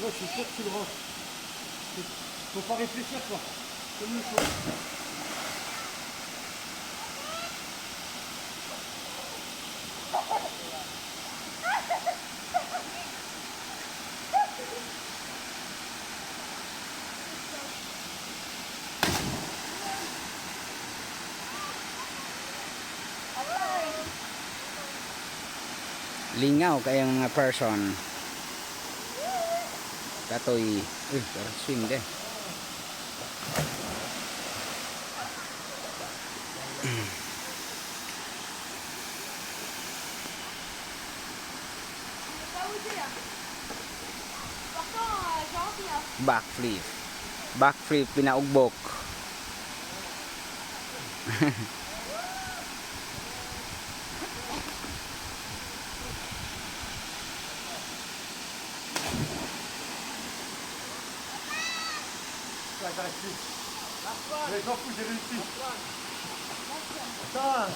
Ouais, je suis sûr que tu le ranges. Faut pas réfléchir, quoi. Comme une chose. Lingaw kayang mga person. Katoy, parang swing deh. Backflip. Backflip pinaugbok. J'arrive plus. Mais j'en fous, j'ai réussi. Attends.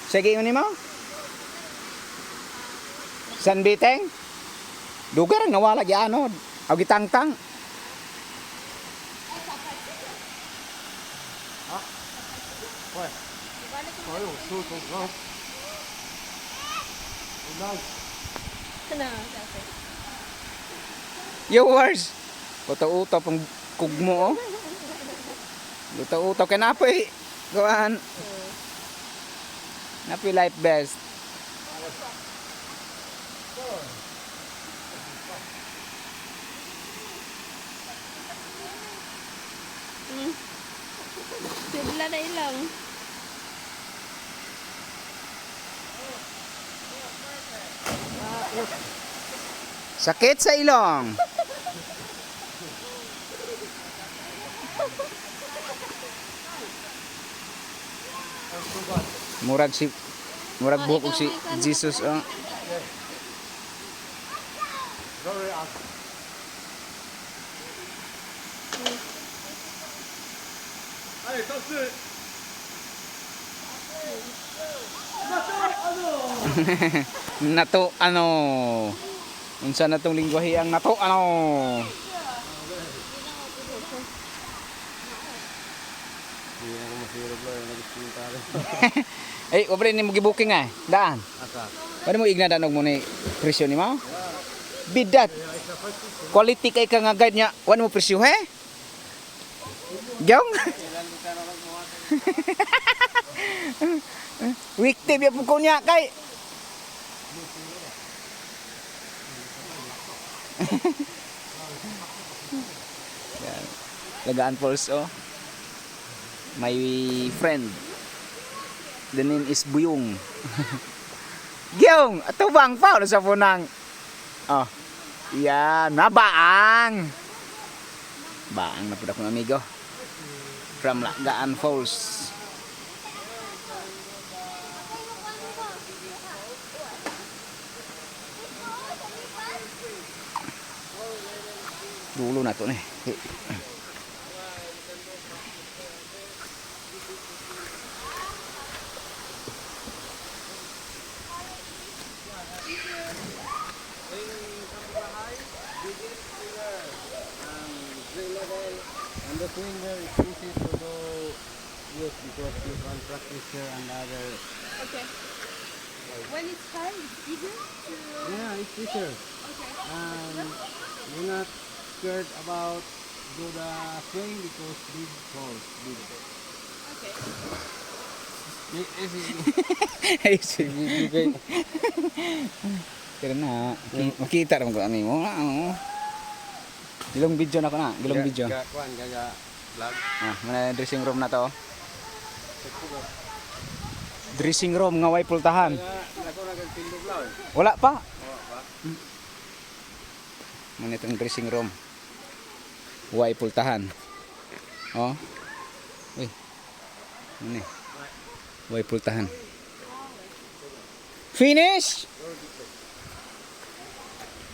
Sige yun mo? San biteng? Dugar ang nawala ano? Aw gitangtang. Ouais. Ouais, on saute, on grimpe. On nage. Viewers, utaw-utaw pang kugmo oh. Utaw-utaw kay napoy. Gawan. Napoy life best. Sibla na ilang. Sakit sa ilong. Murag buhok si Jesus oh. Allez, tente-le. Nato ano. Unsa na tong lingwahe ang nato ano. Eh, obre ni mo gibuking ay. Daan. Pwede mo ignadan og mo ni presyo ni mo? Bidat. Quality kay ka nga guide niya. Wan mo presyo he? Gyong. Weekday biya po ko niya kay. Lagaan Falls oh. My friend. The name is Buyong. Gyong, ato bang pa sa punang. Oh. Yan, nabaang. Baang na pud akong amigo. From Lagaan Falls. Dulo na to ni. And the swinger is easy to do use because you can practice here and other. Okay. When it's high, it's easier to... Yeah, it's easier. Okay. You're not scared about do the swing because big falls, big. Okay. Ay, sige. Pero na, makita naman ko ani mo. Gilong video na ko na, gilong video. Kuan gaga vlog. Mana dressing room na to. Dressing room nga way pultahan. Ako na kag tindog law. Wala pa. Mana itong dressing room. Way pultahan. Oh. Uy. Ini. Way pultahan. Finish.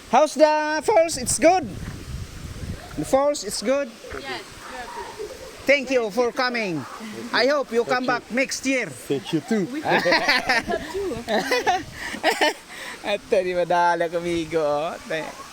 How's the falls? It's good. The falls, it's good. Yes, you have to. Thank you for coming. I hope you come back next year. Thank you too. At di madala amigo. Oh.